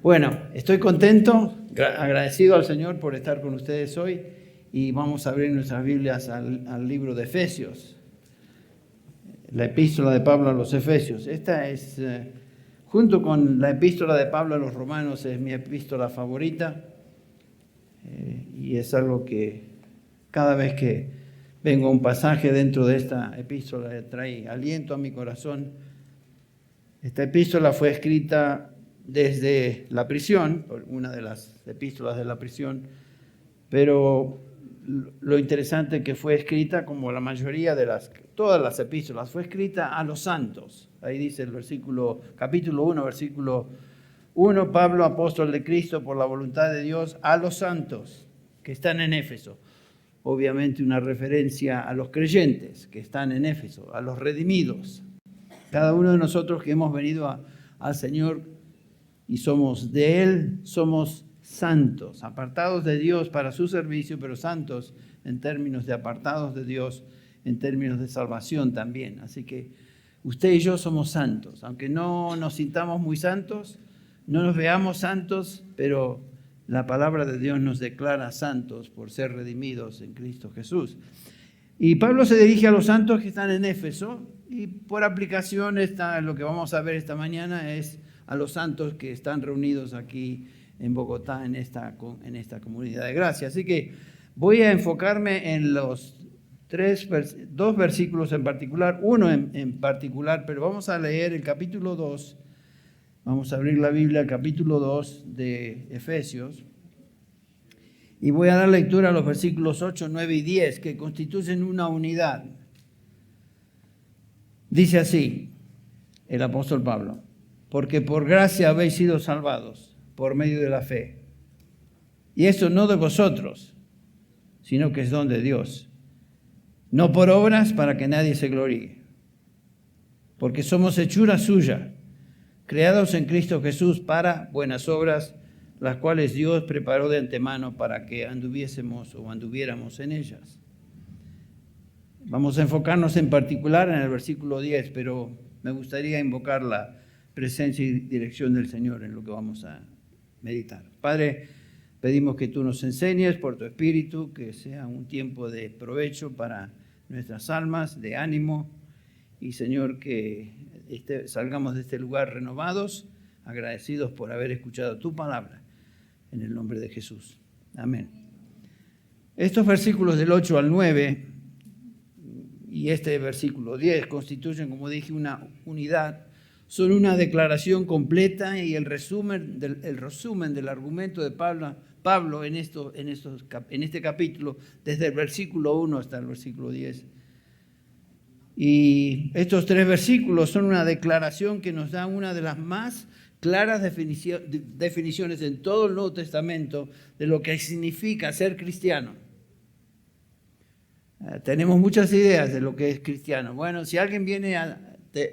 Bueno, estoy contento, agradecido al Señor por estar con ustedes hoy y vamos a abrir nuestras Biblias al libro de Efesios, la epístola de Pablo a los Efesios. Esta es, junto con la epístola de Pablo a los Romanos, es mi epístola favorita y es algo que cada vez que vengo a un pasaje dentro de esta epístola trae aliento a mi corazón. Esta epístola fue escrita desde la prisión, una de las epístolas de la prisión, pero lo interesante es que fue escrita como la mayoría de todas las epístolas, fue escrita a los santos. Ahí dice el capítulo 1, versículo 1, Pablo, apóstol de Cristo por la voluntad de Dios, a los santos que están en Éfeso. Obviamente una referencia a los creyentes que están en Éfeso, a los redimidos. Cada uno de nosotros que hemos venido al Señor y somos de Él, somos santos, apartados de Dios para su servicio, pero santos en términos de apartados de Dios, en términos de salvación también. Así que usted y yo somos santos, aunque no nos sintamos muy santos, no nos veamos santos, pero la palabra de Dios nos declara santos por ser redimidos en Cristo Jesús. Y Pablo se dirige a los santos que están en Éfeso y por aplicación lo que vamos a ver esta mañana es a los santos que están reunidos aquí en Bogotá en esta comunidad de gracia. Así que voy a enfocarme en los dos versículos en particular, uno en particular, pero vamos a leer el capítulo 2. Vamos a abrir la Biblia, capítulo 2 de Efesios. Y voy a dar lectura a los versículos 8, 9 y 10, que constituyen una unidad. Dice así el apóstol Pablo: porque por gracia habéis sido salvados por medio de la fe. Y eso no de vosotros, sino que es don de Dios. No por obras para que nadie se gloríe. Porque somos hechura suya, creados en Cristo Jesús para buenas obras, las cuales Dios preparó de antemano para que anduviéramos en ellas. Vamos a enfocarnos en particular en el versículo 10, pero me gustaría invocar la presencia y dirección del Señor en lo que vamos a meditar. Padre, pedimos que tú nos enseñes por tu Espíritu, que sea un tiempo de provecho para nuestras almas, de ánimo, y Señor, que salgamos de este lugar renovados, agradecidos por haber escuchado tu palabra, en el nombre de Jesús. Amén. Estos versículos del 8 al 9 y este versículo 10 constituyen, como dije, una unidad. Son una declaración completa y el resumen del argumento de Pablo en este capítulo, desde el versículo 1 hasta el versículo 10. Y estos tres versículos son una declaración que nos da una de las más claras definiciones en todo el Nuevo Testamento de lo que significa ser cristiano. Tenemos muchas ideas de lo que es cristiano. Bueno, si alguien viene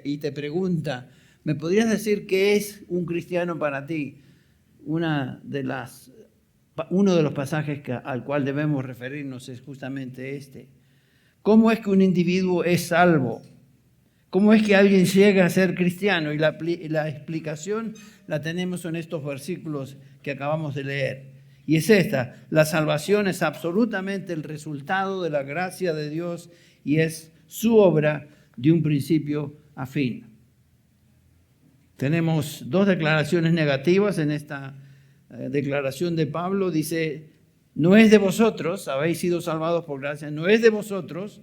y te pregunta, ¿me podrías decir qué es un cristiano para ti? Uno de los pasajes al cual debemos referirnos es justamente este. ¿Cómo es que un individuo es salvo? ¿Cómo es que alguien llega a ser cristiano? Y la explicación la tenemos en estos versículos que acabamos de leer. Y es esta: la salvación es absolutamente el resultado de la gracia de Dios y es su obra de un principio a fin. Tenemos dos declaraciones negativas en esta declaración de Pablo. Dice: no es de vosotros, habéis sido salvados por gracia, no es de vosotros,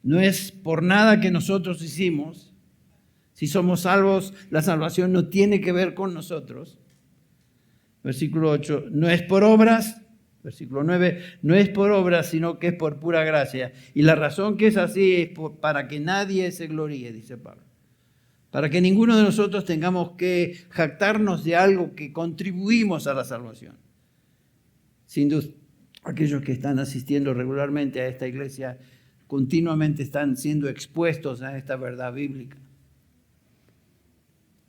no es por nada que nosotros hicimos. Si somos salvos, la salvación no tiene que ver con nosotros. Versículo 8, no es por obras. Versículo 9, no es por obras, sino que es por pura gracia. Y la razón que es así es para que nadie se gloríe, dice Pablo. Para que ninguno de nosotros tengamos que jactarnos de algo que contribuimos a la salvación. Sin duda, aquellos que están asistiendo regularmente a esta iglesia continuamente están siendo expuestos a esta verdad bíblica.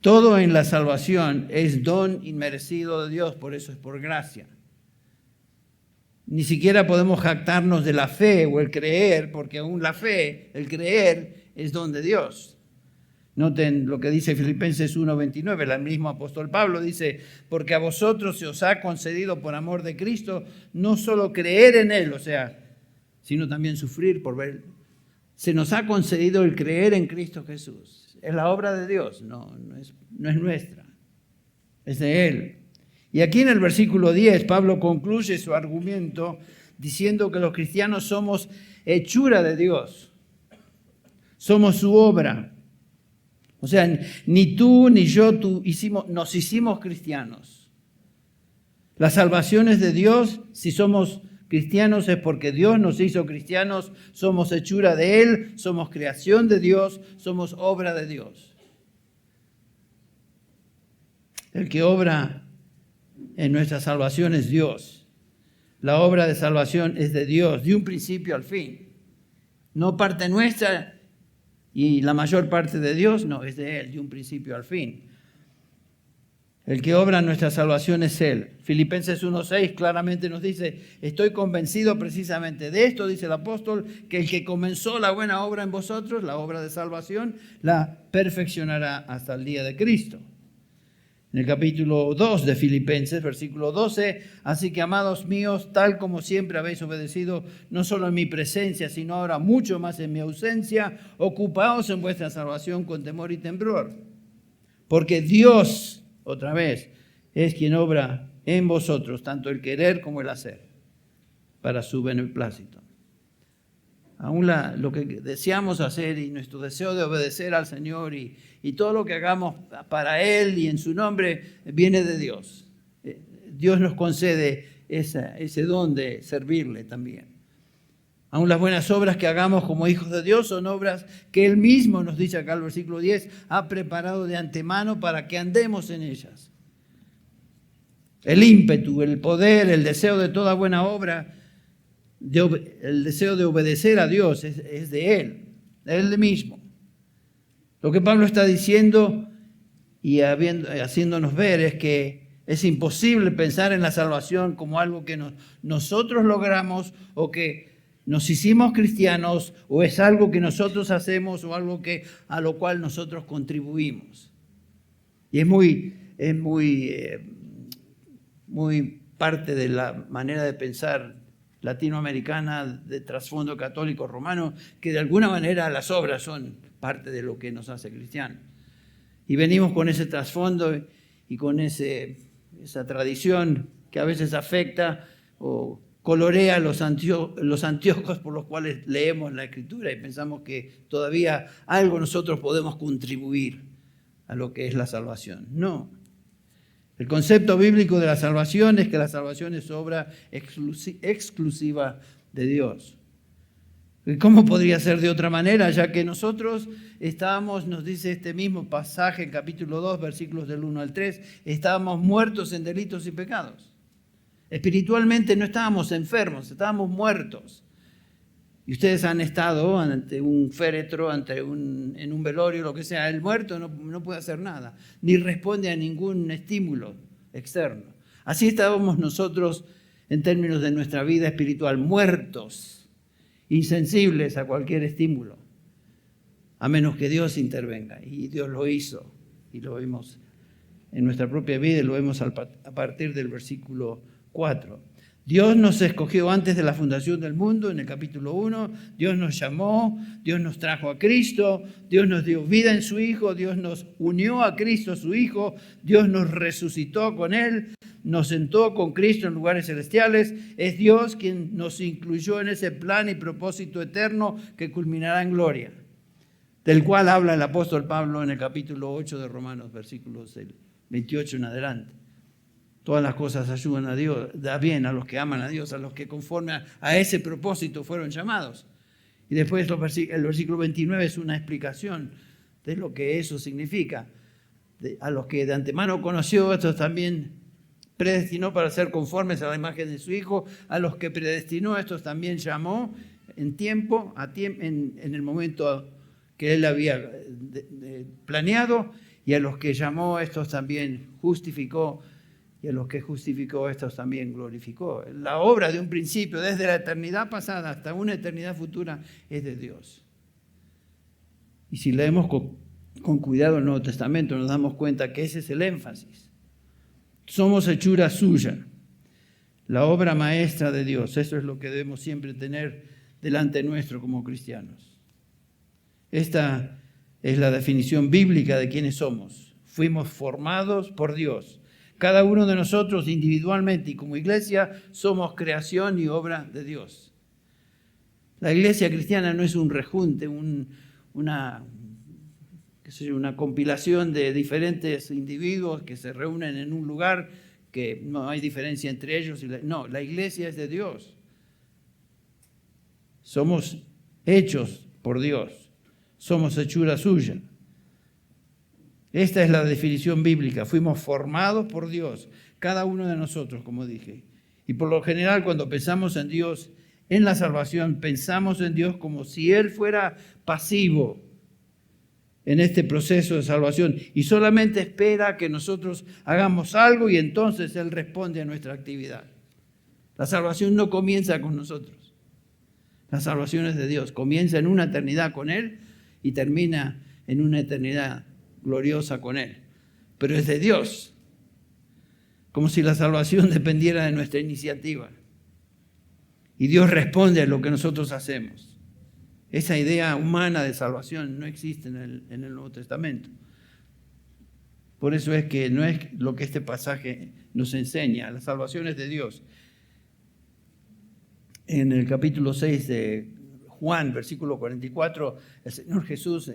Todo en la salvación es don inmerecido de Dios, por eso es por gracia. Ni siquiera podemos jactarnos de la fe o el creer, porque aún la fe, el creer, es don de Dios. Noten lo que dice Filipenses 1:29, el mismo apóstol Pablo dice, porque a vosotros se os ha concedido por amor de Cristo no solo creer en Él, o sea, sino también sufrir por ver. Se nos ha concedido el creer en Cristo Jesús. Es la obra de Dios, no es nuestra, es de Él. Y aquí en el versículo 10, Pablo concluye su argumento diciendo que los cristianos somos hechura de Dios, somos su obra. O sea, ni tú ni yo nos hicimos cristianos. La salvación es de Dios. Si somos cristianos es porque Dios nos hizo cristianos. Somos hechura de Él, somos creación de Dios, somos obra de Dios. El que obra en nuestra salvación es Dios. La obra de salvación es de Dios, de un principio al fin. No parte nuestra. Y la mayor parte de Dios no, es de Él, de un principio al fin. El que obra nuestra salvación es Él. Filipenses 1:6 claramente nos dice, estoy convencido precisamente de esto, dice el apóstol, que el que comenzó la buena obra en vosotros, la obra de salvación, la perfeccionará hasta el día de Cristo. En el capítulo 2 de Filipenses, versículo 12, así que amados míos, tal como siempre habéis obedecido, no solo en mi presencia, sino ahora mucho más en mi ausencia, ocupaos en vuestra salvación con temor y temblor. Porque Dios, otra vez, es quien obra en vosotros, tanto el querer como el hacer, para su beneplácito. Aún lo que deseamos hacer y nuestro deseo de obedecer al Señor y todo lo que hagamos para Él y en su nombre viene de Dios. Dios nos concede ese don de servirle también. Aún las buenas obras que hagamos como hijos de Dios son obras que Él mismo, nos dice acá el versículo 10, ha preparado de antemano para que andemos en ellas. El ímpetu, el poder, el deseo de toda buena obra, el deseo de obedecer a Dios es de Él mismo. Lo que Pablo está diciendo y haciéndonos ver es que es imposible pensar en la salvación como algo que nosotros logramos o que nos hicimos cristianos o es algo que nosotros hacemos o algo a lo cual nosotros contribuimos. Y es muy parte de la manera de pensar latinoamericana de trasfondo católico romano, que de alguna manera las obras son parte de lo que nos hace cristianos. Y venimos con ese trasfondo y con esa tradición que a veces afecta o colorea los anteojos por los cuales leemos la Escritura y pensamos que todavía algo nosotros podemos contribuir a lo que es la salvación. No. El concepto bíblico de la salvación es que la salvación es obra exclusiva de Dios. ¿Y cómo podría ser de otra manera? Ya que nosotros estábamos, nos dice este mismo pasaje, capítulo 2, versículos del 1 al 3, estábamos muertos en delitos y pecados. Espiritualmente no estábamos enfermos, estábamos muertos. Y ustedes han estado ante un féretro, en un velorio, lo que sea. El muerto no puede hacer nada, ni responde a ningún estímulo externo. Así estábamos nosotros en términos de nuestra vida espiritual, muertos, insensibles a cualquier estímulo, a menos que Dios intervenga. Y Dios lo hizo, y lo vimos en nuestra propia vida, y lo vemos a partir del versículo 4. Dios nos escogió antes de la fundación del mundo, en el capítulo 1. Dios nos llamó, Dios nos trajo a Cristo, Dios nos dio vida en su Hijo, Dios nos unió a Cristo su Hijo, Dios nos resucitó con Él, nos sentó con Cristo en lugares celestiales. Es Dios quien nos incluyó en ese plan y propósito eterno que culminará en gloria, del cual habla el apóstol Pablo en el capítulo 8 de Romanos, versículos del 28 en adelante. Todas las cosas ayudan a Dios, da bien a los que aman a Dios, a los que conforme a ese propósito fueron llamados. Y después el versículo 29 es una explicación de lo que eso significa. A los que de antemano conoció, estos también predestinó para ser conformes a la imagen de su Hijo. A los que predestinó, estos también llamó en tiempo, en el momento que Él había planeado. Y a los que llamó, estos también justificó. Y a los que justificó, estos también glorificó. La obra de un principio, desde la eternidad pasada hasta una eternidad futura, es de Dios. Y si leemos con cuidado el Nuevo Testamento, nos damos cuenta que ese es el énfasis. Somos hechura suya, la obra maestra de Dios. Eso es lo que debemos siempre tener delante nuestro como cristianos. Esta es la definición bíblica de quiénes somos. Fuimos formados por Dios. Cada uno de nosotros individualmente y como iglesia somos creación y obra de Dios. La iglesia cristiana no es un rejunte, una compilación de diferentes individuos que se reúnen en un lugar que no hay diferencia entre ellos. No, la iglesia es de Dios. Somos hechos por Dios. Somos hechura suya. Esta es la definición bíblica. Fuimos formados por Dios, cada uno de nosotros, como dije. Y por lo general, cuando pensamos en Dios, en la salvación, pensamos en Dios como si Él fuera pasivo en este proceso de salvación y solamente espera que nosotros hagamos algo y entonces Él responde a nuestra actividad. La salvación no comienza con nosotros. La salvación es de Dios. Comienza en una eternidad con Él y termina en una eternidad gloriosa con Él. Pero es de Dios. Como si la salvación dependiera de nuestra iniciativa. Y Dios responde a lo que nosotros hacemos. Esa idea humana de salvación no existe en el Nuevo Testamento. Por eso es que no es lo que este pasaje nos enseña. La salvación es de Dios. En el capítulo 6 de Juan, versículo 44, el Señor Jesús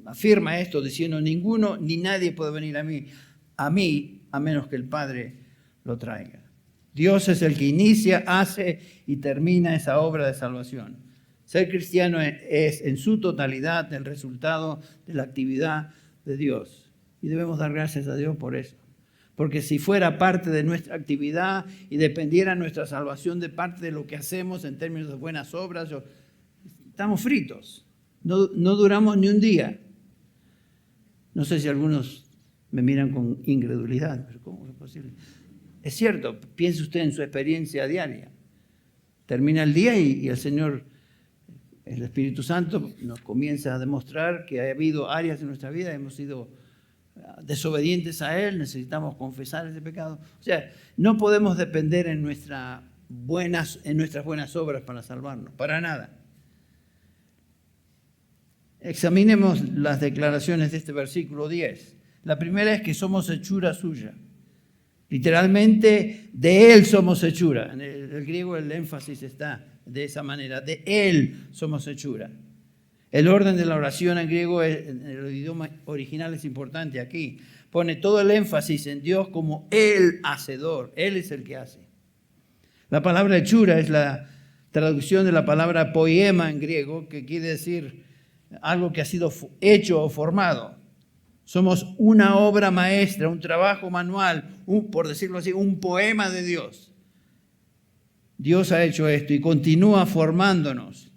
afirma esto diciendo: ninguno ni nadie puede venir a mí, a menos que el Padre lo traiga. Dios es el que inicia, hace y termina esa obra de salvación. Ser cristiano es en su totalidad el resultado de la actividad de Dios. Y debemos dar gracias a Dios por eso. Porque si fuera parte de nuestra actividad y dependiera nuestra salvación de parte de lo que hacemos en términos de buenas obras, estamos fritos. No duramos ni un día. No sé si algunos me miran con incredulidad, pero ¿cómo es posible? Es cierto, piense usted en su experiencia diaria. Termina el día y el Señor, el Espíritu Santo, nos comienza a demostrar que ha habido áreas de nuestra vida, hemos sido desobedientes a Él, necesitamos confesar ese pecado. O sea, no podemos depender en nuestras buenas obras para salvarnos, para nada. Examinemos las declaraciones de este versículo 10. La primera es que somos hechura suya. Literalmente, de Él somos hechura. En el griego el énfasis está de esa manera. De Él somos hechura. El orden de la oración en griego, en el idioma original, es importante aquí. Pone todo el énfasis en Dios como el hacedor. Él es el que hace. La palabra hechura es la traducción de la palabra poema en griego, que quiere decir algo que ha sido hecho o formado. Somos una obra maestra, un trabajo manual, por decirlo así, un poema de Dios. Dios ha hecho esto y continúa formándonos.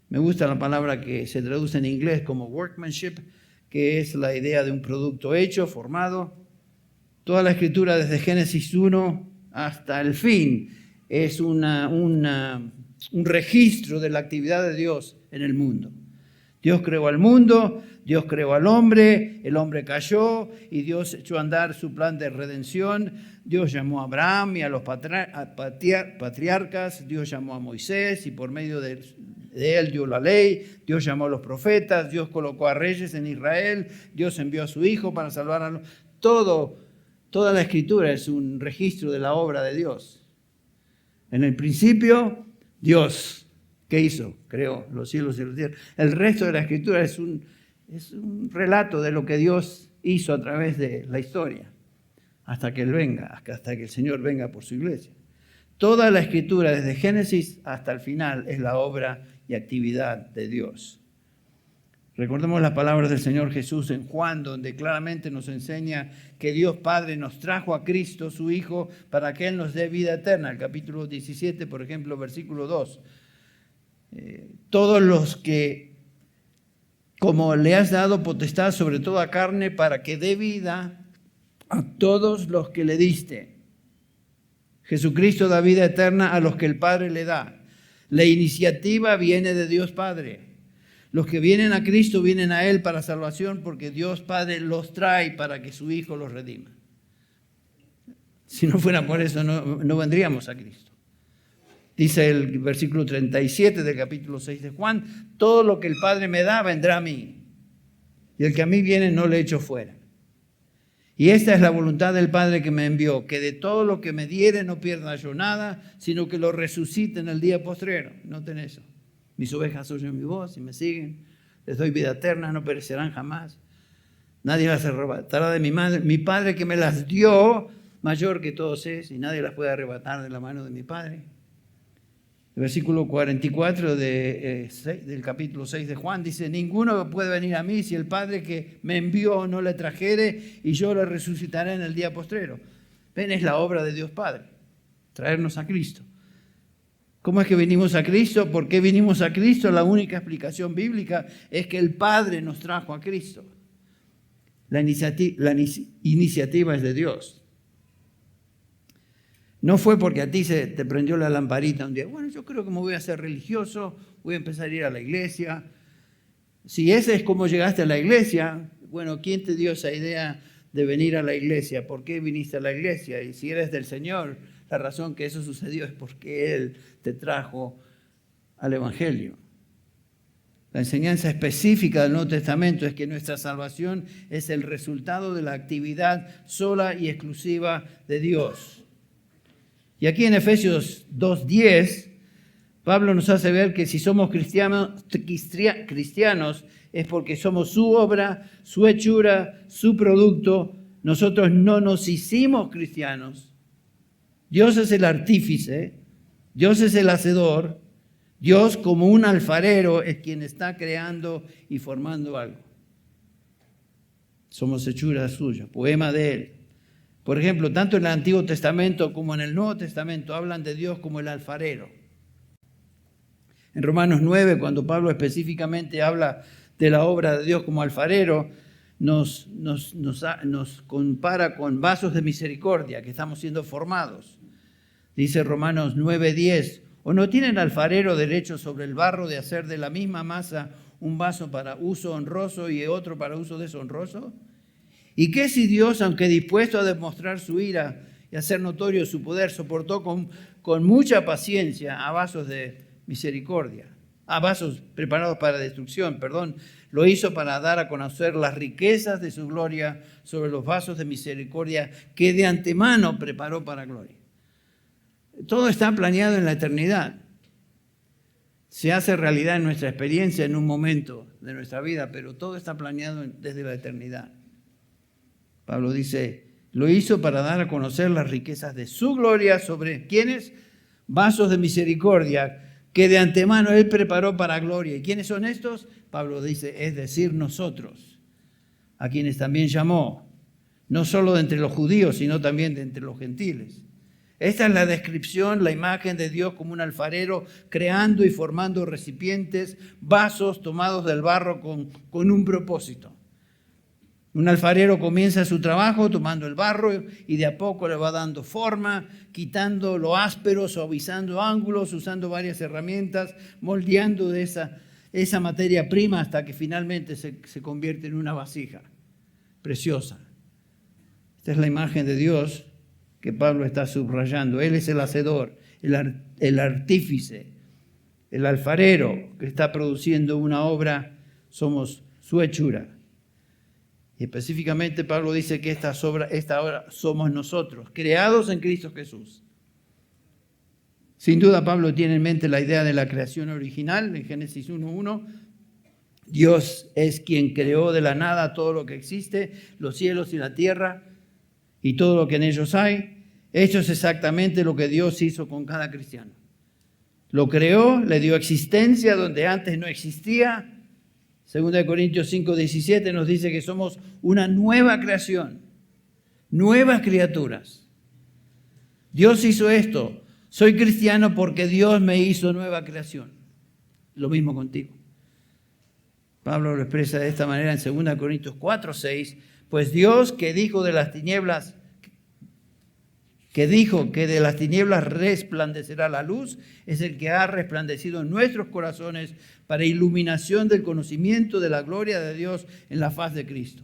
Me gusta la palabra que se traduce en inglés como workmanship, que es la idea de un producto hecho, formado. Toda la escritura desde Génesis 1 hasta el fin es un registro de la actividad de Dios en el mundo. Dios creó al mundo, Dios creó al hombre, el hombre cayó y Dios echó a andar su plan de redención. Dios llamó a Abraham y a los patriarcas, Dios llamó a Moisés y por medio de él dio la ley, Dios llamó a los profetas, Dios colocó a reyes en Israel, Dios envió a su Hijo para salvar a los... Toda la escritura es un registro de la obra de Dios. En el principio, Dios... ¿Qué hizo? Creó los cielos y la tierra. El resto de la escritura es un relato de lo que Dios hizo a través de la historia, hasta que Él venga, hasta que el Señor venga por su iglesia. Toda la escritura, desde Génesis hasta el final, es la obra y actividad de Dios. Recordemos las palabras del Señor Jesús en Juan, donde claramente nos enseña que Dios Padre nos trajo a Cristo, su Hijo, para que Él nos dé vida eterna. El capítulo 17, por ejemplo, versículo 2. Todos los que, como le has dado potestad sobre toda carne, para que dé vida a todos los que le diste. Jesucristo da vida eterna a los que el Padre le da. La iniciativa viene de Dios Padre. Los que vienen a Cristo vienen a Él para salvación porque Dios Padre los trae para que su Hijo los redima. Si no fuera por eso, no vendríamos a Cristo. Dice el versículo 37 del capítulo 6 de Juan, todo lo que el Padre me da vendrá a mí, y el que a mí viene no le echo fuera. Y esta es la voluntad del Padre que me envió, que de todo lo que me diere no pierda yo nada, sino que lo resucite en el día postrero. Noten eso. Mis ovejas oyen mi voz y me siguen. Les doy vida eterna, no perecerán jamás. Nadie las arrebatará de mi madre. Mi Padre que me las dio, mayor que todos es, y nadie las puede arrebatar de la mano de mi Padre. El versículo 44 del capítulo 6 de Juan dice, ninguno puede venir a mí si el Padre que me envió no le trajere, y yo le resucitaré en el día postrero. Ven, es la obra de Dios Padre, traernos a Cristo. ¿Cómo es que venimos a Cristo? ¿Por qué vinimos a Cristo? La única explicación bíblica es que el Padre nos trajo a Cristo. La iniciativa es de Dios. No fue porque a ti se te prendió la lamparita un día. Bueno, yo creo que me voy a hacer religioso, voy a empezar a ir a la iglesia. Si ese es como llegaste a la iglesia, bueno, ¿quién te dio esa idea de venir a la iglesia? ¿Por qué viniste a la iglesia? Y si eres del Señor, la razón que eso sucedió es porque Él te trajo al Evangelio. La enseñanza específica del Nuevo Testamento es que nuestra salvación es el resultado de la actividad sola y exclusiva de Dios. Y aquí en Efesios 2:10, Pablo nos hace ver que si somos cristianos es porque somos su obra, su hechura, su producto. Nosotros no nos hicimos cristianos. Dios es el artífice, Dios es el hacedor. Dios, como un alfarero, es quien está creando y formando algo. Somos hechura suya, poema de Él. Por ejemplo, tanto en el Antiguo Testamento como en el Nuevo Testamento hablan de Dios como el alfarero. En Romanos 9, cuando Pablo específicamente habla de la obra de Dios como alfarero, nos compara con vasos de misericordia que estamos siendo formados. Dice Romanos 9:10, ¿o no tiene el alfarero derecho sobre el barro de hacer de la misma masa un vaso para uso honroso y otro para uso deshonroso? ¿Y qué si Dios, aunque dispuesto a demostrar su ira y hacer notorio su poder, soportó con mucha paciencia a vasos de misericordia, a vasos preparados para destrucción, lo hizo para dar a conocer las riquezas de su gloria sobre los vasos de misericordia que de antemano preparó para gloria? Todo está planeado en la eternidad. Se hace realidad en nuestra experiencia en un momento de nuestra vida, pero todo está planeado desde la eternidad. Pablo dice, lo hizo para dar a conocer las riquezas de su gloria sobre ¿quiénes? Vasos de misericordia que de antemano Él preparó para gloria. ¿Y quiénes son estos? Pablo dice, es decir, nosotros, a quienes también llamó, no solo de entre los judíos, sino también de entre los gentiles. Esta es la descripción, la imagen de Dios como un alfarero creando y formando recipientes, vasos tomados del barro con un propósito. Un alfarero comienza su trabajo tomando el barro y de a poco le va dando forma, quitando lo áspero, suavizando ángulos, usando varias herramientas, moldeando de esa materia prima hasta que finalmente se convierte en una vasija preciosa. Esta es la imagen de Dios que Pablo está subrayando. Él es el hacedor, el artífice, el alfarero que está produciendo una obra. Somos su hechura. Y específicamente Pablo dice que esta obra somos nosotros, creados en Cristo Jesús. Sin duda Pablo tiene en mente la idea de la creación original en Génesis 1:1. Dios es quien creó de la nada todo lo que existe, los cielos y la tierra y todo lo que en ellos hay. Esto es exactamente lo que Dios hizo con cada cristiano. Lo creó, le dio existencia donde antes no existía. 2 Corintios 5:17 nos dice que somos una nueva creación, nuevas criaturas. Dios hizo esto. Soy cristiano porque Dios me hizo nueva creación. Lo mismo contigo. Pablo lo expresa de esta manera en 2 Corintios 4:6. Pues Dios que dijo de las tinieblas, que dijo que de las tinieblas resplandecerá la luz, es el que ha resplandecido en nuestros corazones para iluminación del conocimiento de la gloria de Dios en la faz de Cristo.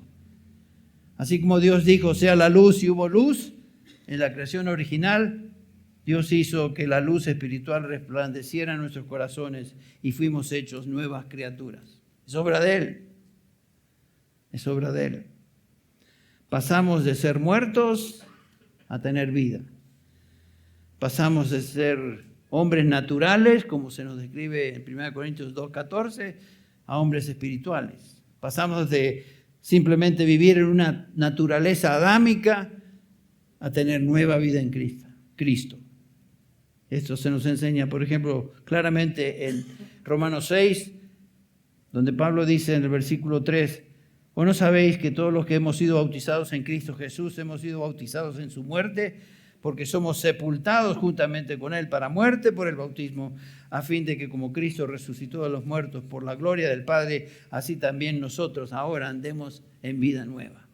Así como Dios dijo, sea la luz, y hubo luz, en la creación original, Dios hizo que la luz espiritual resplandeciera en nuestros corazones y fuimos hechos nuevas criaturas. Es obra de Él. Es obra de Él. Pasamos de ser muertos a tener vida. Pasamos de ser hombres naturales, como se nos describe en 1 Corintios 2:14, a hombres espirituales. Pasamos de simplemente vivir en una naturaleza adámica a tener nueva vida en Cristo. Esto se nos enseña, por ejemplo, claramente en Romanos 6, donde Pablo dice en el versículo 3, ¿o no sabéis que todos los que hemos sido bautizados en Cristo Jesús hemos sido bautizados en su muerte? Porque somos sepultados juntamente con Él para muerte por el bautismo, a fin de que como Cristo resucitó de los muertos por la gloria del Padre, así también nosotros ahora andemos en vida nueva.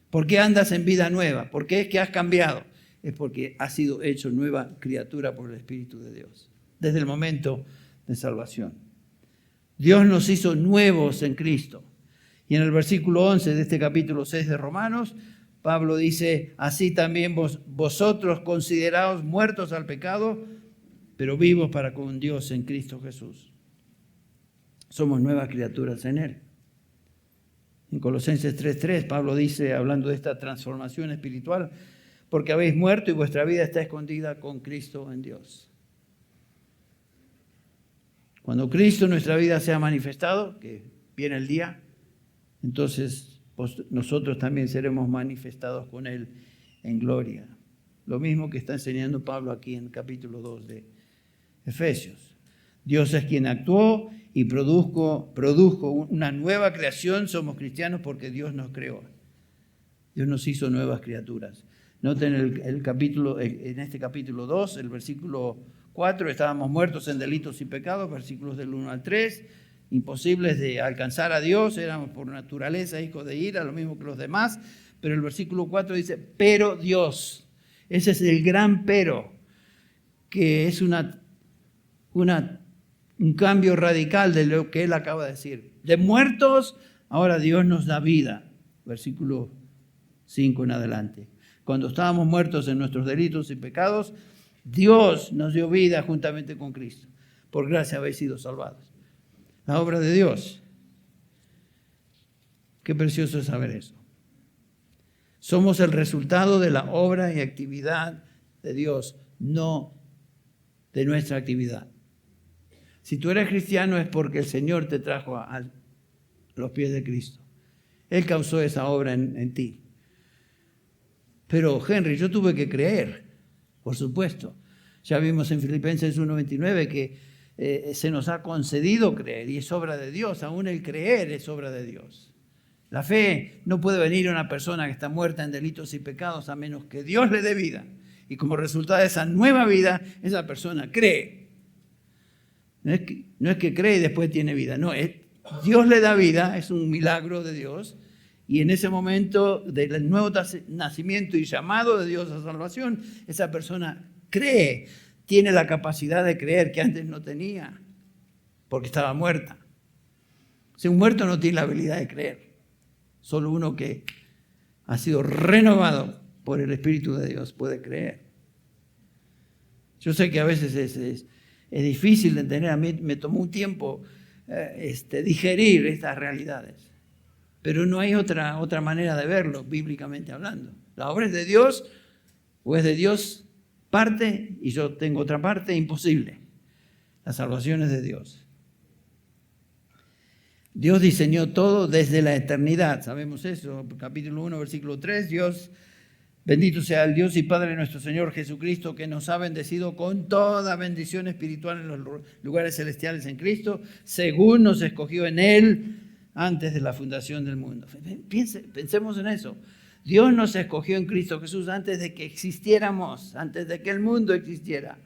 ¿Por qué andas en vida nueva? ¿Por qué es que has cambiado? Es porque has sido hecho nueva criatura por el Espíritu de Dios, desde el momento de salvación. Dios nos hizo nuevos en Cristo. Y en el versículo 11 de este capítulo 6 de Romanos, Pablo dice, así también vosotros consideraos muertos al pecado, pero vivos para con Dios en Cristo Jesús. Somos nuevas criaturas en Él. En Colosenses 3:3, Pablo dice, hablando de esta transformación espiritual, porque habéis muerto y vuestra vida está escondida con Cristo en Dios. Cuando Cristo en nuestra vida sea manifestado, que viene el día, entonces nosotros también seremos manifestados con Él en gloria. Lo mismo que está enseñando Pablo aquí en el capítulo 2 de Efesios. Dios es quien actuó y produjo una nueva creación. Somos cristianos porque Dios nos creó. Dios nos hizo nuevas criaturas. Noten en este capítulo 2, el versículo 4, estábamos muertos en delitos y pecados, versículos del 1 al 3, imposibles de alcanzar a Dios, éramos por naturaleza hijos de ira, lo mismo que los demás, pero el versículo 4 dice, pero Dios, ese es el gran pero, que es un cambio radical de lo que él acaba de decir. De muertos, ahora Dios nos da vida, versículo 5 en adelante. Cuando estábamos muertos en nuestros delitos y pecados, Dios nos dio vida juntamente con Cristo. Por gracia habéis sido salvados. La obra de Dios. Qué precioso es saber eso. Somos el resultado de la obra y actividad de Dios, no de nuestra actividad. Si tú eres cristiano es porque el Señor te trajo a los pies de Cristo. Él causó esa obra en ti. Pero, Henry, yo tuve que creer, por supuesto. Ya vimos en Filipenses 1:29 que se nos ha concedido creer y es obra de Dios. Aún el creer es obra de Dios. La fe no puede venir a una persona que está muerta en delitos y pecados a menos que Dios le dé vida. Y como resultado de esa nueva vida, esa persona cree. No es que cree y después tiene vida. No, Dios le da vida, es un milagro de Dios. Y en ese momento del nuevo nacimiento y llamado de Dios a salvación, esa persona cree, tiene la capacidad de creer que antes no tenía, porque estaba muerta. Si un muerto no tiene la habilidad de creer, solo uno que ha sido renovado por el Espíritu de Dios puede creer. Yo sé que a veces es difícil de entender, a mí me tomó un tiempo digerir estas realidades. Pero no hay otra manera de verlo, bíblicamente hablando. La obra es de Dios, o es de Dios parte, y yo tengo otra parte, imposible. La salvación es de Dios. Dios diseñó todo desde la eternidad, sabemos eso, capítulo 1, versículo 3, Dios, bendito sea el Dios y Padre de nuestro Señor Jesucristo, que nos ha bendecido con toda bendición espiritual en los lugares celestiales en Cristo, según nos escogió en Él, antes de la fundación del mundo. Pensemos en eso. Dios nos escogió en Cristo Jesús antes de que existiéramos, antes de que el mundo existiera.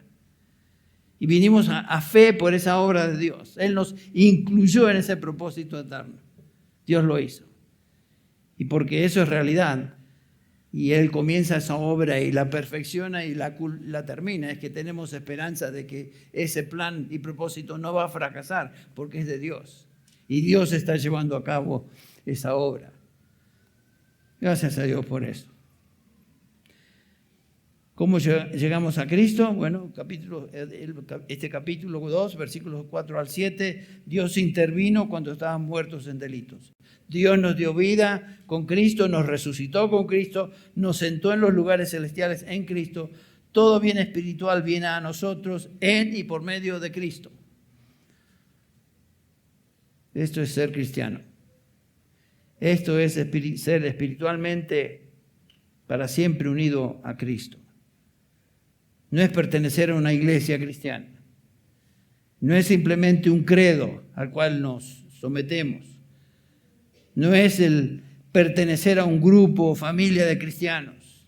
Y vinimos a fe por esa obra de Dios. Él nos incluyó en ese propósito eterno. Dios lo hizo. Y porque eso es realidad, Y Él comienza esa obra y la perfecciona y la termina. Es que tenemos esperanza de que ese plan y propósito no va a fracasar porque es de Dios. Y Dios está llevando a cabo esa obra. Gracias a Dios por eso. ¿Cómo llegamos a Cristo? Bueno, este capítulo 2, versículos 4 al 7, Dios intervino cuando estaban muertos en delitos. Dios nos dio vida con Cristo, nos resucitó con Cristo, nos sentó en los lugares celestiales en Cristo. Todo bien espiritual viene a nosotros en y por medio de Cristo. Esto es ser cristiano. Esto es ser espiritualmente para siempre unido a Cristo. No es pertenecer a una iglesia cristiana. No es simplemente un credo al cual nos sometemos. No es el pertenecer a un grupo o familia de cristianos.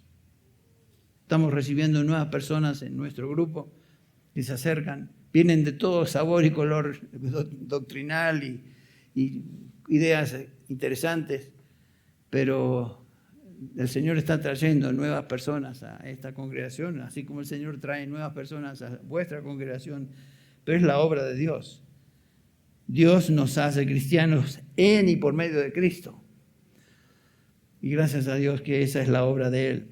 Estamos recibiendo nuevas personas en nuestro grupo que se acercan. Vienen de todo sabor y color doctrinal y ideas interesantes, pero el Señor está trayendo nuevas personas a esta congregación, así como el Señor trae nuevas personas a vuestra congregación, pero es la obra de Dios. Dios nos hace cristianos en y por medio de Cristo. Y gracias a Dios que esa es la obra de Él.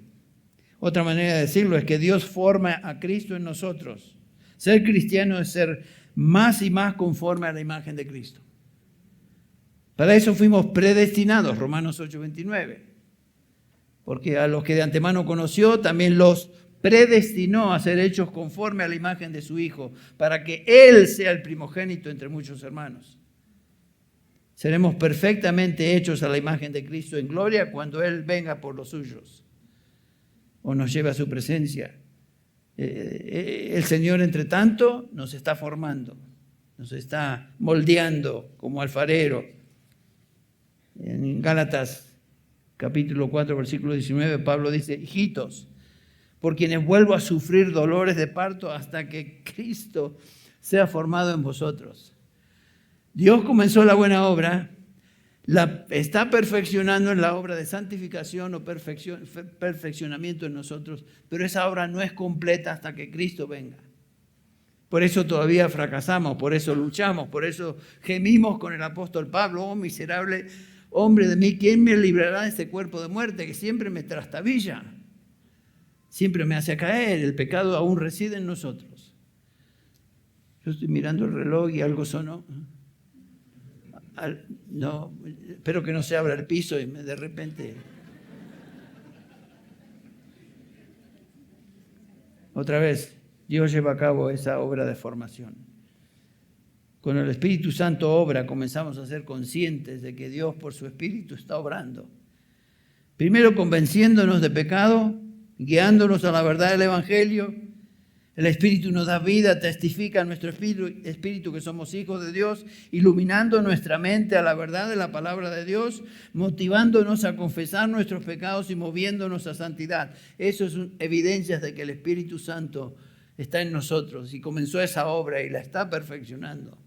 Otra manera de decirlo es que Dios forma a Cristo en nosotros. Ser cristiano es ser más y más conforme a la imagen de Cristo. Para eso fuimos predestinados, Romanos 8:29. Porque a los que de antemano conoció, también los predestinó a ser hechos conforme a la imagen de su Hijo, para que Él sea el primogénito entre muchos hermanos. Seremos perfectamente hechos a la imagen de Cristo en gloria cuando Él venga por los suyos o nos lleve a su presencia. El Señor, entre tanto, nos está formando, nos está moldeando como alfarero. En Gálatas capítulo 4, versículo 19, Pablo dice: hijitos, por quienes vuelvo a sufrir dolores de parto hasta que Cristo sea formado en vosotros. Dios comenzó la buena obra, la está perfeccionando en la obra de santificación o perfeccionamiento en nosotros, pero esa obra no es completa hasta que Cristo venga. Por eso todavía fracasamos, por eso luchamos, por eso gemimos con el apóstol Pablo: oh miserable hombre de mí, ¿quién me librará de este cuerpo de muerte que siempre me trastabilla? Siempre me hace caer, el pecado aún reside en nosotros. Yo estoy mirando el reloj y algo sonó. No, espero que no se abra el piso y de repente... Otra vez, Dios lleva a cabo esa obra de formación. Cuando el Espíritu Santo obra, comenzamos a ser conscientes de que Dios por su Espíritu está obrando. Primero convenciéndonos de pecado, guiándonos a la verdad del Evangelio. El Espíritu nos da vida, testifica a nuestro espíritu que somos hijos de Dios, iluminando nuestra mente a la verdad de la palabra de Dios, motivándonos a confesar nuestros pecados y moviéndonos a santidad. Eso es evidencias de que el Espíritu Santo está en nosotros y comenzó esa obra y la está perfeccionando.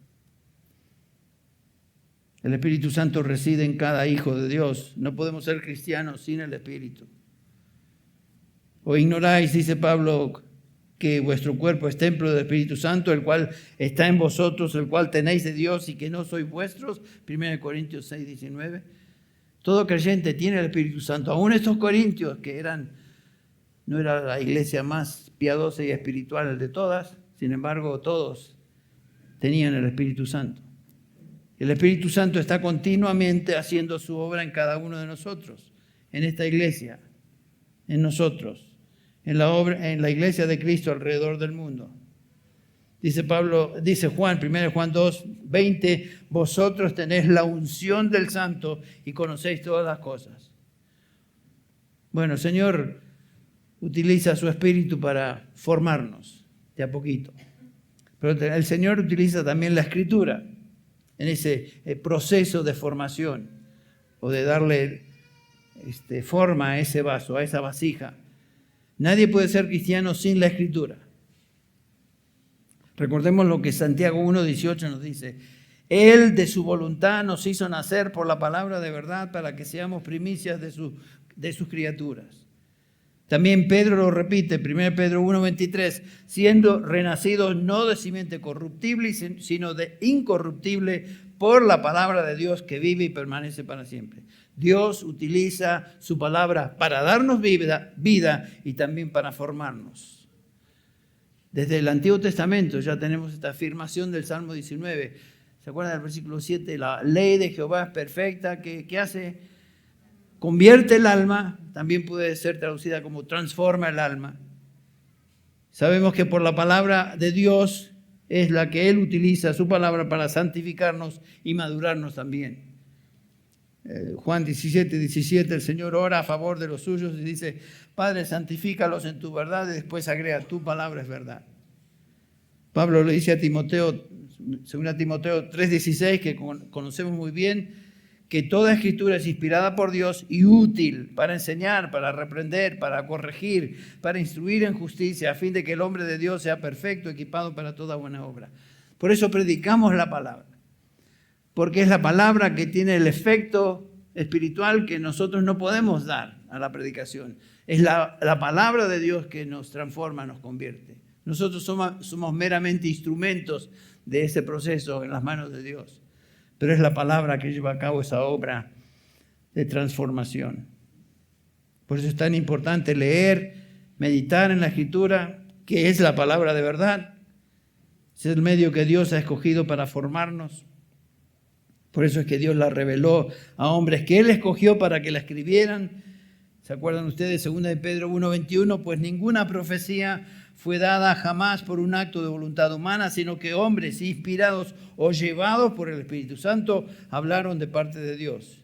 El Espíritu Santo reside en cada hijo de Dios. No podemos ser cristianos sin el Espíritu. ¿O ignoráis, dice Pablo, que vuestro cuerpo es templo del Espíritu Santo, el cual está en vosotros, el cual tenéis de Dios y que no sois vuestros? 1 Corintios 6:19. Todo creyente tiene el Espíritu Santo. Aún estos corintios, que no era la iglesia más piadosa y espiritual de todas, sin embargo, todos tenían el Espíritu Santo. El Espíritu Santo está continuamente haciendo su obra en cada uno de nosotros, en esta iglesia, en nosotros, en la iglesia de Cristo alrededor del mundo. Dice Juan, 1 Juan 2:20, vosotros tenéis la unción del Santo y conocéis todas las cosas. Bueno, el Señor utiliza su Espíritu para formarnos de a poquito. Pero el Señor utiliza también la Escritura en ese proceso de formación o de darle forma a ese vaso, a esa vasija. Nadie puede ser cristiano sin la Escritura. Recordemos lo que Santiago 1:18 nos dice: Él de su voluntad nos hizo nacer por la palabra de verdad para que seamos primicias de sus criaturas. También Pedro lo repite, 1 Pedro 1:23, siendo renacidos no de simiente corruptible, sino de incorruptible por la palabra de Dios que vive y permanece para siempre. Dios utiliza su palabra para darnos vida y también para formarnos. Desde el Antiguo Testamento ya tenemos esta afirmación del Salmo 19. ¿Se acuerdan del versículo 7? La ley de Jehová es perfecta, ¿qué hace? Convierte el alma, también puede ser traducida como transforma el alma. Sabemos que por la palabra de Dios es la que Él utiliza, su palabra, para santificarnos y madurarnos también. Juan 17, el Señor ora a favor de los suyos y dice, Padre, santifícalos en tu verdad, y después agrega, tu palabra es verdad. Pablo le dice a Timoteo, según Timoteo 3:16, que conocemos muy bien, que toda escritura es inspirada por Dios y útil para enseñar, para reprender, para corregir, para instruir en justicia, a fin de que el hombre de Dios sea perfecto, equipado para toda buena obra. Por eso predicamos la palabra, porque es la palabra que tiene el efecto espiritual que nosotros no podemos dar a la predicación. Es la palabra de Dios que nos transforma, nos convierte. Nosotros somos meramente instrumentos de ese proceso en las manos de Dios. Pero es la palabra que lleva a cabo esa obra de transformación. Por eso es tan importante leer, meditar en la Escritura, que es la palabra de verdad. Es el medio que Dios ha escogido para formarnos. Por eso es que Dios la reveló a hombres que Él escogió para que la escribieran. ¿Se acuerdan ustedes? 2 Pedro 1:21, pues ninguna profecía fue dada jamás por un acto de voluntad humana, sino que hombres inspirados o llevados por el Espíritu Santo hablaron de parte de Dios.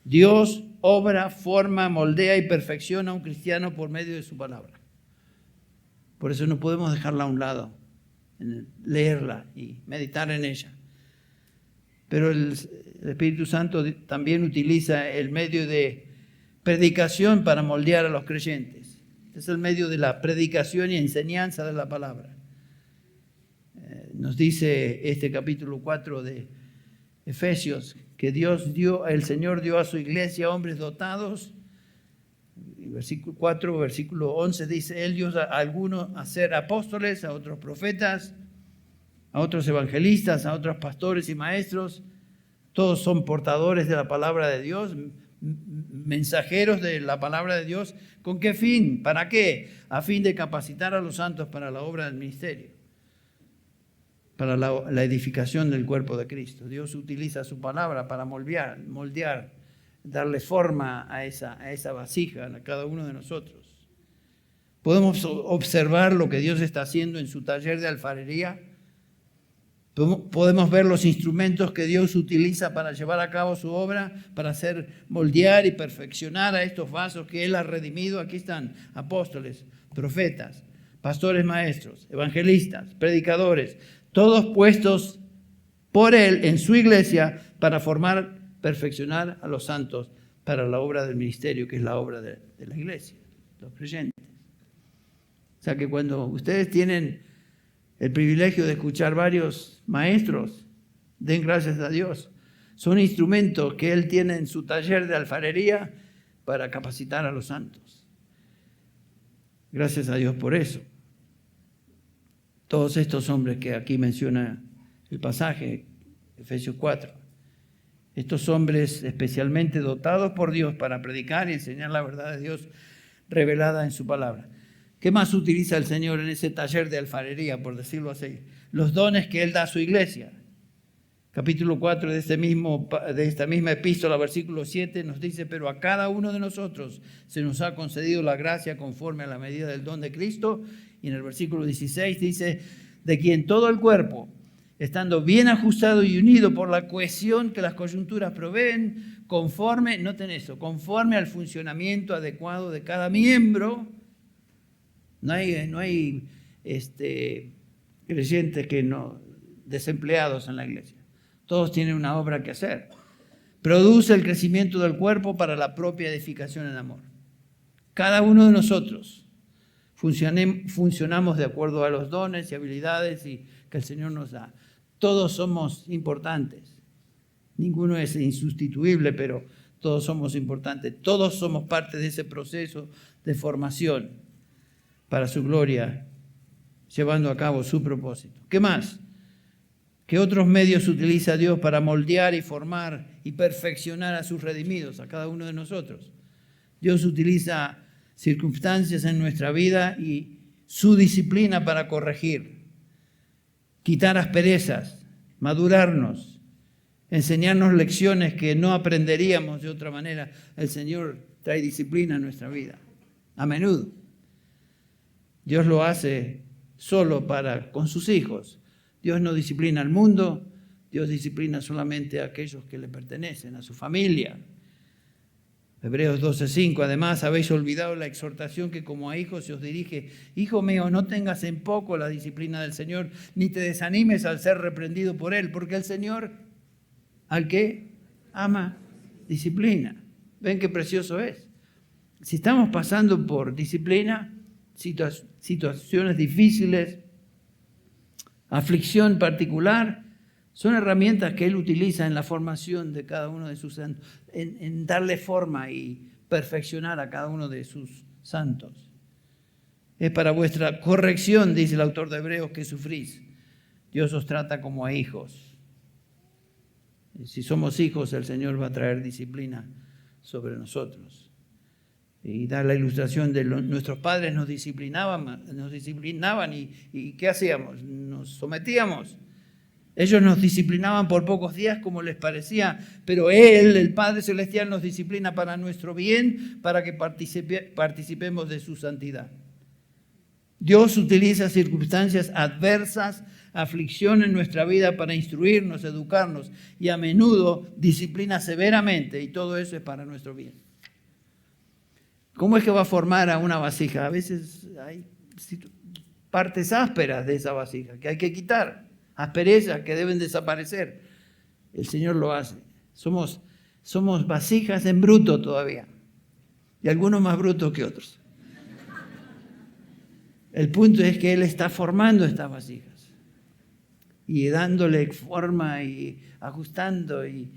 Dios obra, forma, moldea y perfecciona a un cristiano por medio de su palabra. Por eso no podemos dejarla a un lado, leerla y meditar en ella. Pero el Espíritu Santo también utiliza el medio de predicación para moldear a los creyentes. Es el medio de la predicación y enseñanza de la palabra. Nos dice este capítulo 4 de Efesios que el Señor dio a su iglesia hombres dotados. Versículo 4, versículo 11 dice, Él dio a algunos a ser apóstoles, a otros profetas, a otros evangelistas, a otros pastores y maestros. Todos son portadores de la palabra de Dios, mensajeros de la palabra de Dios. ¿Con qué fin? ¿Para qué? A fin de capacitar a los santos para la obra del ministerio, para la edificación del cuerpo de Cristo. Dios utiliza su palabra para moldear, darle forma a esa vasija, a cada uno de nosotros. Podemos observar lo que Dios está haciendo en su taller de alfarería. Podemos ver los instrumentos que Dios utiliza para llevar a cabo su obra, para hacer moldear y perfeccionar a estos vasos que Él ha redimido. Aquí están apóstoles, profetas, pastores maestros, evangelistas, predicadores, todos puestos por Él en su iglesia para formar, perfeccionar a los santos para la obra del ministerio, que es la obra de la iglesia, los creyentes. O sea que cuando ustedes tienen el privilegio de escuchar varios maestros, den gracias a Dios. Son instrumentos que Él tiene en su taller de alfarería para capacitar a los santos. Gracias a Dios por eso. Todos estos hombres que aquí menciona el pasaje, Efesios 4, estos hombres especialmente dotados por Dios para predicar y enseñar la verdad de Dios revelada en su palabra. ¿Qué más utiliza el Señor en ese taller de alfarería, por decirlo así? Los dones que Él da a su iglesia. Capítulo 4 de esta misma epístola, versículo 7, nos dice, pero a cada uno de nosotros se nos ha concedido la gracia conforme a la medida del don de Cristo. Y en el versículo 16 dice, de quien todo el cuerpo, estando bien ajustado y unido por la cohesión que las coyunturas proveen, conforme al funcionamiento adecuado de cada miembro. No hay creyentes desempleados en la iglesia. Todos tienen una obra que hacer. Produce el crecimiento del cuerpo para la propia edificación en amor. Cada uno de nosotros funcionamos de acuerdo a los dones y habilidades que el Señor nos da. Todos somos importantes. Ninguno es insustituible, pero Todos somos importantes, todos somos parte de ese proceso de formación para su gloria, llevando a cabo su propósito. ¿Qué más? ¿Qué otros medios utiliza Dios para moldear y formar y perfeccionar a sus redimidos, a cada uno de nosotros? Dios utiliza circunstancias en nuestra vida y su disciplina para corregir, quitar asperezas, madurarnos, enseñarnos lecciones que no aprenderíamos de otra manera. El Señor trae disciplina en nuestra vida, a menudo. Dios lo hace solo con sus hijos. Dios no disciplina al mundo, Dios disciplina solamente a aquellos que le pertenecen, a su familia. Hebreos 12:5, además habéis olvidado la exhortación que como a hijos se os dirige. Hijo mío, no tengas en poco la disciplina del Señor, ni te desanimes al ser reprendido por Él, porque el Señor, al que ama, disciplina. ¿Ven qué precioso es? Si estamos pasando por disciplina, situaciones difíciles, aflicción particular, son herramientas que Él utiliza en la formación de cada uno de sus santos, en darle forma y perfeccionar a cada uno de sus santos. Es para vuestra corrección, dice el autor de Hebreos, que sufrís. Dios os trata como a hijos. Si somos hijos, el Señor va a traer disciplina sobre nosotros. Y da la ilustración de nuestros padres nos disciplinaban y ¿qué hacíamos? Nos sometíamos. Ellos nos disciplinaban por pocos días como les parecía, pero Él, el Padre Celestial, nos disciplina para nuestro bien, para que participemos de su santidad. Dios utiliza circunstancias adversas, aflicción en nuestra vida para instruirnos, educarnos y a menudo disciplina severamente, y todo eso es para nuestro bien. ¿Cómo es que va a formar a una vasija? A veces hay partes ásperas de esa vasija que hay que quitar, asperezas que deben desaparecer. El Señor lo hace. Somos vasijas en bruto todavía, y algunos más brutos que otros. El punto es que Él está formando estas vasijas y dándole forma y ajustando y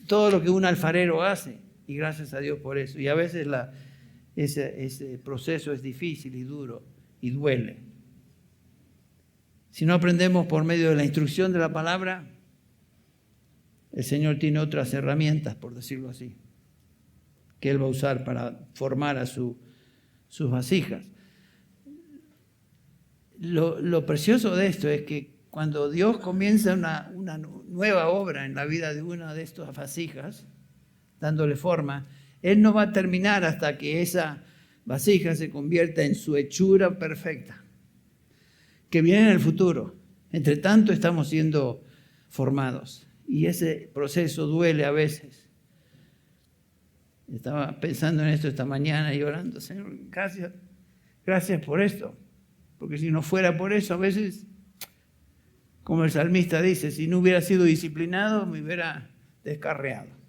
todo lo que un alfarero hace. Y gracias a Dios por eso. Y a veces ese proceso es difícil y duro y duele. Si no aprendemos por medio de la instrucción de la palabra, el Señor tiene otras herramientas, por decirlo así, que Él va a usar para formar a sus vasijas. Lo precioso de esto es que cuando Dios comienza una nueva obra en la vida de una de estas vasijas, dándole forma, Él no va a terminar hasta que esa vasija se convierta en su hechura perfecta, que viene en el futuro. Entre tanto estamos siendo formados y ese proceso duele a veces. Estaba pensando en esto esta mañana y orando, Señor, gracias por esto, porque si no fuera por eso, a veces, como el salmista dice, si no hubiera sido disciplinado, me hubiera descarriado.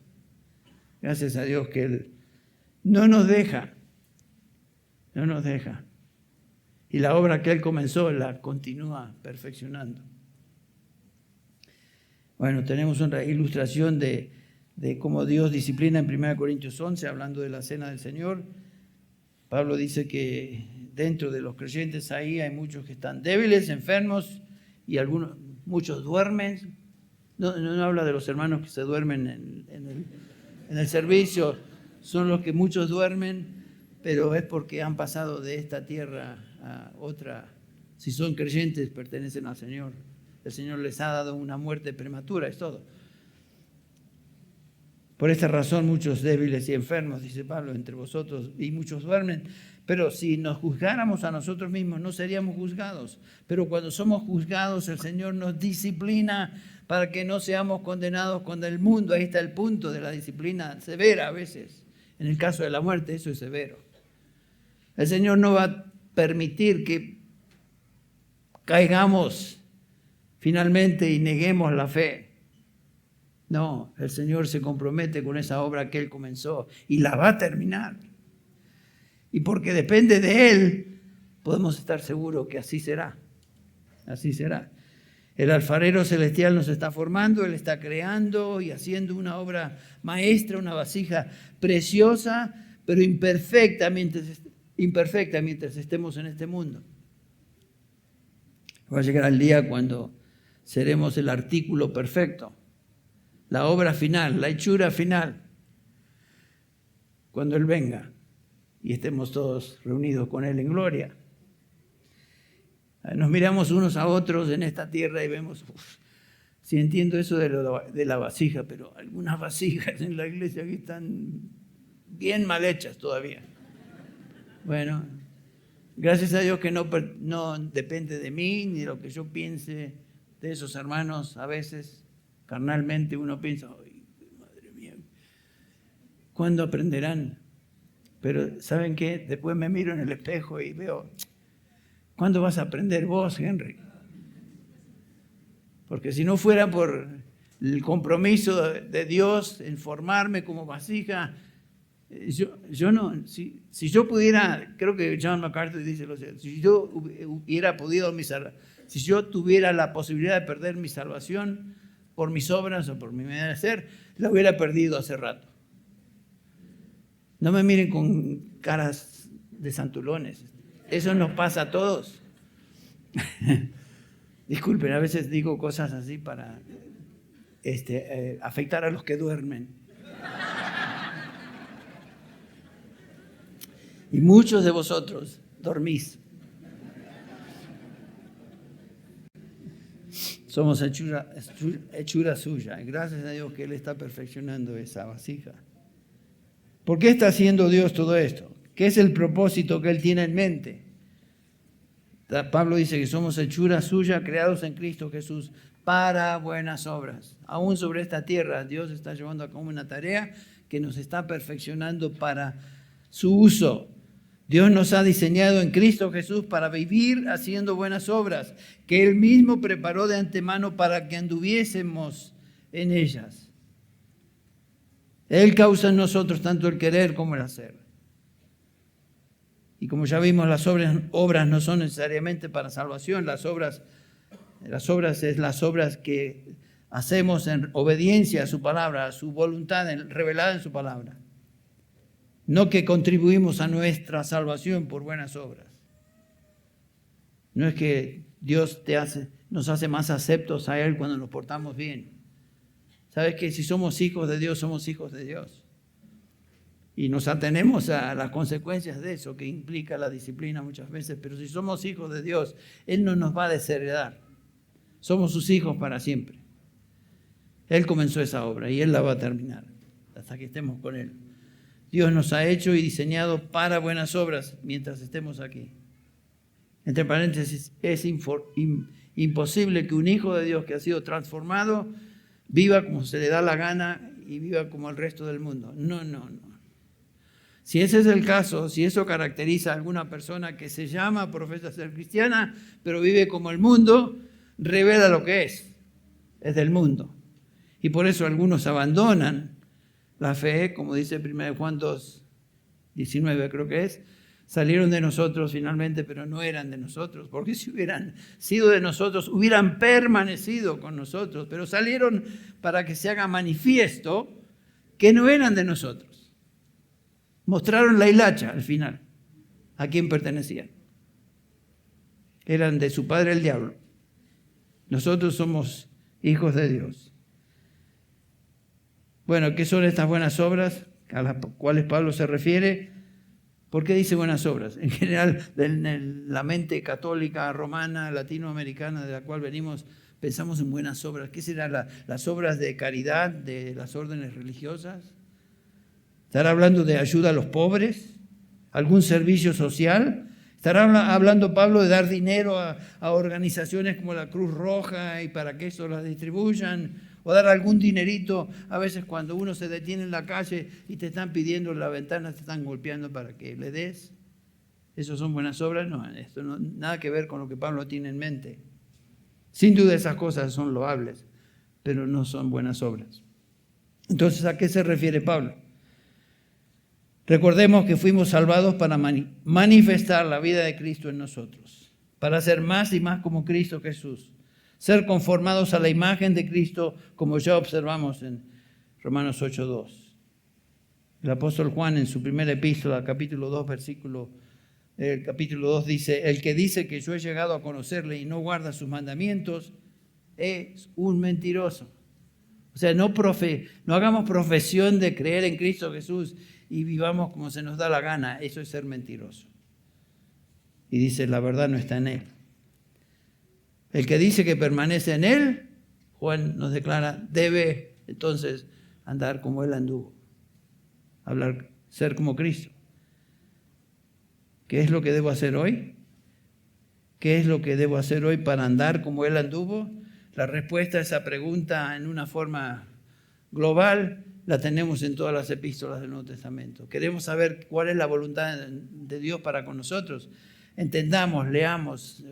Gracias a Dios que Él no nos deja. Y la obra que Él comenzó la continúa perfeccionando. Bueno, tenemos una ilustración de cómo Dios disciplina en 1 Corintios 11, hablando de la cena del Señor. Pablo dice que dentro de los creyentes ahí hay muchos que están débiles, enfermos, y muchos duermen. No habla de los hermanos que se duermen en el servicio, son los que muchos duermen, pero es porque han pasado de esta tierra a otra. Si son creyentes, pertenecen al Señor. El Señor les ha dado una muerte prematura, es todo. Por esta razón, muchos débiles y enfermos, dice Pablo, entre vosotros, y muchos duermen. Pero si nos juzgáramos a nosotros mismos, no seríamos juzgados. Pero cuando somos juzgados, el Señor nos disciplina para que no seamos condenados con el mundo. Ahí está el punto de la disciplina severa a veces. En el caso de la muerte, eso es severo. El Señor no va a permitir que caigamos finalmente y neguemos la fe. No, el Señor se compromete con esa obra que Él comenzó y la va a terminar. Y porque depende de Él, podemos estar seguros que así será. Así será. El alfarero celestial nos está formando, Él está creando y haciendo una obra maestra, una vasija preciosa, pero imperfecta mientras estemos en este mundo. Va a llegar el día cuando seremos el artículo perfecto, la obra final, la hechura final, cuando Él venga y estemos todos reunidos con Él en gloria. Nos miramos unos a otros en esta tierra y vemos, sí entiendo eso de la vasija, pero algunas vasijas en la iglesia que están bien mal hechas todavía. Bueno, gracias a Dios que no depende de mí ni de lo que yo piense de esos hermanos. A veces, carnalmente, uno piensa, ay, madre mía, ¿cuándo aprenderán? Pero ¿saben qué? Después me miro en el espejo y veo, ¿cuándo vas a aprender vos, Henry? Porque si no fuera por el compromiso de Dios en formarme como vasija, yo no, si yo pudiera, creo que John MacArthur dice lo siguiente, si yo hubiera podido si yo tuviera la posibilidad de perder mi salvación por mis obras o por mi manera de ser, la hubiera perdido hace rato. No me miren con caras de santulones. Eso nos pasa a todos. Disculpen, a veces digo cosas así para afectar a los que duermen. Y muchos de vosotros dormís. Somos hechura suya. Y gracias a Dios que Él está perfeccionando esa vasija. ¿Por qué está haciendo Dios todo esto? ¿Qué es el propósito que Él tiene en mente? Pablo dice que somos hechura suya, creados en Cristo Jesús para buenas obras. Aún sobre esta tierra, Dios está llevando a cabo una tarea que nos está perfeccionando para su uso. Dios nos ha diseñado en Cristo Jesús para vivir haciendo buenas obras, que Él mismo preparó de antemano para que anduviésemos en ellas. Él causa en nosotros tanto el querer como el hacer. Y como ya vimos, las obras no son necesariamente para salvación. Las obras es las obras que hacemos en obediencia a su palabra, a su voluntad revelada en su palabra. No que contribuimos a nuestra salvación por buenas obras. No es que Dios nos hace más aceptos a Él cuando nos portamos bien. ¿Sabes que si somos hijos de Dios, somos hijos de Dios? Y nos atenemos a las consecuencias de eso, que implica la disciplina muchas veces. Pero si somos hijos de Dios, Él no nos va a desheredar. Somos sus hijos para siempre. Él comenzó esa obra y Él la va a terminar hasta que estemos con Él. Dios nos ha hecho y diseñado para buenas obras mientras estemos aquí. Entre paréntesis, es imposible que un hijo de Dios que ha sido transformado viva como se le da la gana y viva como el resto del mundo. No. Si ese es el caso, si eso caracteriza a alguna persona que se llama, profesa ser cristiana, pero vive como el mundo, revela lo que es del mundo. Y por eso algunos abandonan la fe, como dice 1 Juan 2, 19 creo que es, salieron de nosotros finalmente, pero no eran de nosotros, porque si hubieran sido de nosotros, hubieran permanecido con nosotros, pero salieron para que se haga manifiesto que no eran de nosotros. Mostraron la hilacha al final, a quién pertenecían. Eran de su padre el diablo. Nosotros somos hijos de Dios. Bueno, ¿qué son estas buenas obras a las cuales Pablo se refiere? ¿Por qué dice buenas obras? En general, en la mente católica, romana, latinoamericana, de la cual venimos, pensamos en buenas obras. ¿Qué serán las obras de caridad de las órdenes religiosas? ¿Estará hablando de ayuda a los pobres? ¿Algún servicio social? ¿Estará hablando Pablo de dar dinero a organizaciones como la Cruz Roja y para que eso las distribuyan? ¿O dar algún dinerito a veces cuando uno se detiene en la calle y te están pidiendo en la ventana, te están golpeando para que le des? ¿Eso son buenas obras? No, esto no nada que ver con lo que Pablo tiene en mente. Sin duda esas cosas son loables, pero no son buenas obras. Entonces, ¿a qué se refiere Pablo? Recordemos que fuimos salvados para manifestar la vida de Cristo en nosotros, para ser más y más como Cristo Jesús, ser conformados a la imagen de Cristo, como ya observamos en Romanos 8:2. El apóstol Juan en su primera epístola, capítulo 2, capítulo 2 dice: el que dice que yo he llegado a conocerle y no guarda sus mandamientos es un mentiroso. O sea, no hagamos profesión de creer en Cristo Jesús y vivamos como se nos da la gana. Eso es ser mentiroso. Y dice, la verdad no está en él. El que dice que permanece en él, Juan nos declara, debe entonces andar como él anduvo. Ser como Cristo. ¿Qué es lo que debo hacer hoy? ¿Qué es lo que debo hacer hoy para andar como él anduvo? La respuesta a esa pregunta en una forma global la tenemos en todas las epístolas del Nuevo Testamento. Queremos saber cuál es la voluntad de Dios para con nosotros. Entendamos, leamos,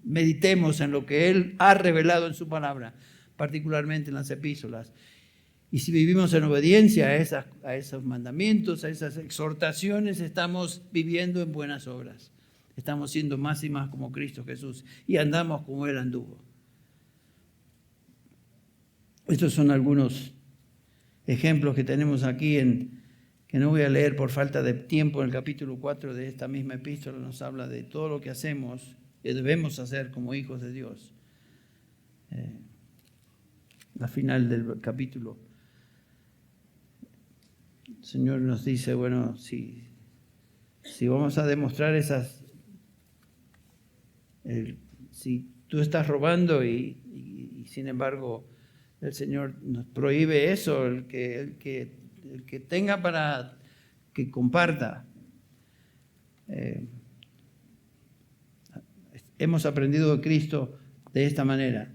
meditemos en lo que Él ha revelado en su palabra, particularmente en las epístolas. Y si vivimos en obediencia a esos mandamientos, a esas exhortaciones, estamos viviendo en buenas obras. Estamos siendo más y más como Cristo Jesús y andamos como Él anduvo. Estos son algunos ejemplos que tenemos aquí, que no voy a leer por falta de tiempo. En el capítulo 4 de esta misma epístola nos habla de todo lo que hacemos, que debemos hacer como hijos de Dios. Al final del capítulo, el Señor nos dice, bueno, si vamos a demostrar si tú estás robando y sin embargo el Señor nos prohíbe eso, el que tenga para que comparta. Hemos aprendido de Cristo de esta manera,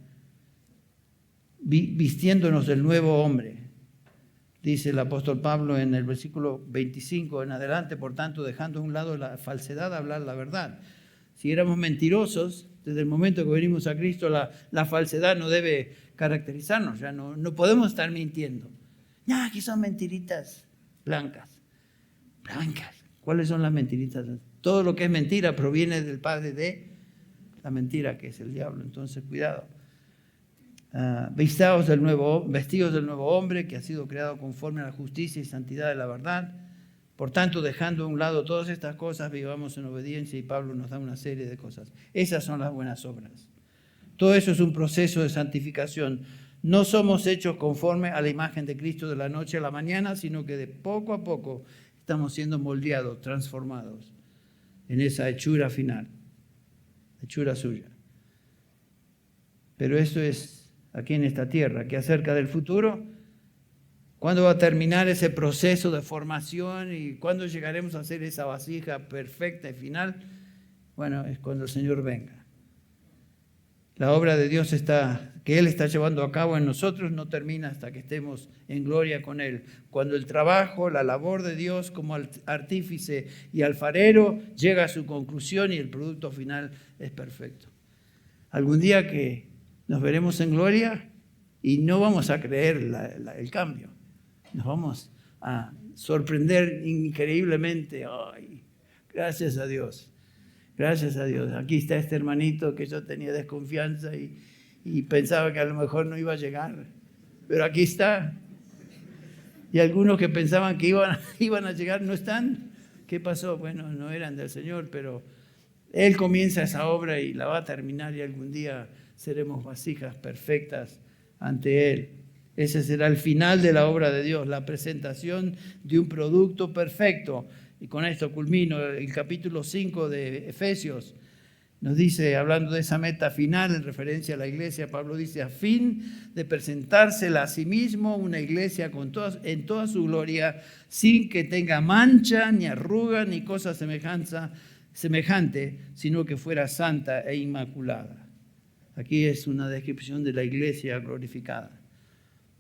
vistiéndonos del nuevo hombre. Dice el apóstol Pablo en el versículo 25 en adelante, por tanto, dejando a un lado la falsedad, hablar la verdad. Si éramos mentirosos, desde el momento que venimos a Cristo, la falsedad no debe caracterizarnos. Ya no podemos estar mintiendo. Ya, aquí son mentiritas blancas. Blancas. ¿Cuáles son las mentiritas? Todo lo que es mentira proviene del padre de la mentira, que es el diablo. Entonces, cuidado. Vestidos del nuevo hombre que ha sido creado conforme a la justicia y santidad de la verdad. Por tanto, dejando a un lado todas estas cosas, vivamos en obediencia, y Pablo nos da una serie de cosas. Esas son las buenas obras. Todo eso es un proceso de santificación. No somos hechos conforme a la imagen de Cristo de la noche a la mañana, sino que de poco a poco estamos siendo moldeados, transformados en esa hechura final, hechura suya. Pero eso es aquí en esta tierra. ¿Qué acerca del futuro? ¿Cuándo va a terminar ese proceso de formación y cuándo llegaremos a ser esa vasija perfecta y final? Bueno, es cuando el Señor venga. La obra de Dios que Él está llevando a cabo en nosotros no termina hasta que estemos en gloria con Él. Cuando el trabajo, la labor de Dios como artífice y alfarero llega a su conclusión y el producto final es perfecto. Algún día que nos veremos en gloria y no vamos a creer el cambio. Nos vamos a sorprender increíblemente. Ay, gracias a Dios. Gracias a Dios. Aquí está este hermanito que yo tenía desconfianza y pensaba que a lo mejor no iba a llegar. Pero aquí está. Y algunos que pensaban que iban a llegar no están. ¿Qué pasó? Bueno, no eran del Señor, pero Él comienza esa obra y la va a terminar, y algún día seremos vasijas perfectas ante Él. Ese será el final de la obra de Dios, la presentación de un producto perfecto. Y con esto culmino. El capítulo 5 de Efesios nos dice, hablando de esa meta final en referencia a la iglesia, Pablo dice, a fin de presentársela a sí mismo una iglesia en toda su gloria, sin que tenga mancha, ni arruga, ni cosa semejante, sino que fuera santa e inmaculada. Aquí es una descripción de la iglesia glorificada.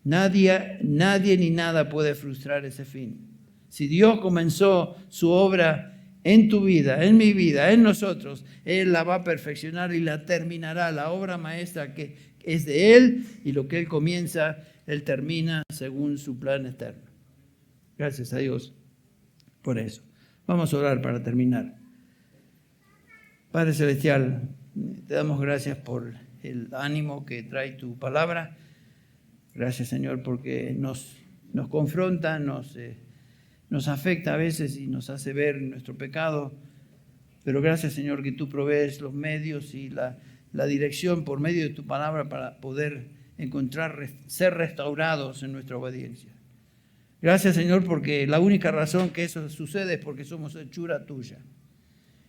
Nadie ni nada puede frustrar ese fin. Si Dios comenzó su obra en tu vida, en mi vida, en nosotros, Él la va a perfeccionar y la terminará. La obra maestra que es de Él, y lo que Él comienza, Él termina según su plan eterno. Gracias a Dios por eso. Vamos a orar para terminar. Padre Celestial, te damos gracias por el ánimo que trae tu palabra. Gracias, Señor, porque nos confronta, nos afecta a veces y nos hace ver nuestro pecado. Pero gracias, Señor, que tú provees los medios y la dirección por medio de tu palabra para poder ser restaurados en nuestra obediencia. Gracias, Señor, porque la única razón que eso sucede es porque somos hechura tuya.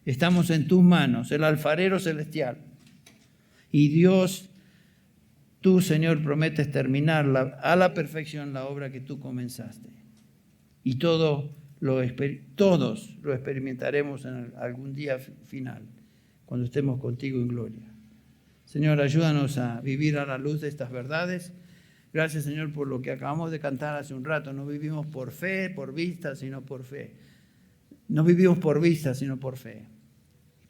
Estamos en tus manos, el alfarero celestial. Y Dios, tú, Señor, prometes terminar a la perfección la obra que tú comenzaste. Y todos lo experimentaremos en algún día final, cuando estemos contigo en gloria. Señor, ayúdanos a vivir a la luz de estas verdades. Gracias, Señor, por lo que acabamos de cantar hace un rato. No vivimos por fe, por vista, sino por fe. No vivimos por vista, sino por fe.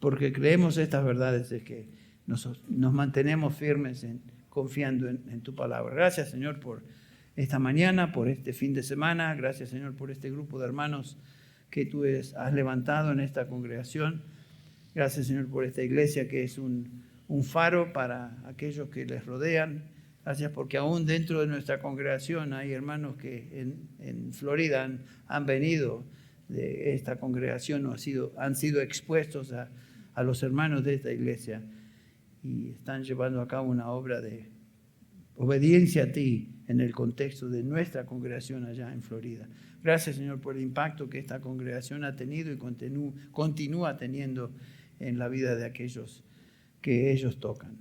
Porque creemos estas verdades es que nos mantenemos firmes confiando en tu palabra. Gracias, Señor, por esta mañana, por este fin de semana. Gracias, Señor, por este grupo de hermanos que tú has levantado en esta congregación. Gracias, Señor, por esta iglesia que es un faro para aquellos que les rodean. Gracias porque aún dentro de nuestra congregación hay hermanos que en Florida han venido de esta congregación o han sido expuestos a los hermanos de esta iglesia y están llevando a cabo una obra de obediencia a ti en el contexto de nuestra congregación allá en Florida. Gracias, Señor, por el impacto que esta congregación ha tenido y continúa teniendo en la vida de aquellos que ellos tocan.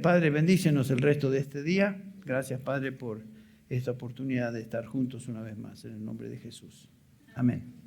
Padre, bendícenos el resto de este día. Gracias, Padre, por esta oportunidad de estar juntos una vez más. En el nombre de Jesús. Amén.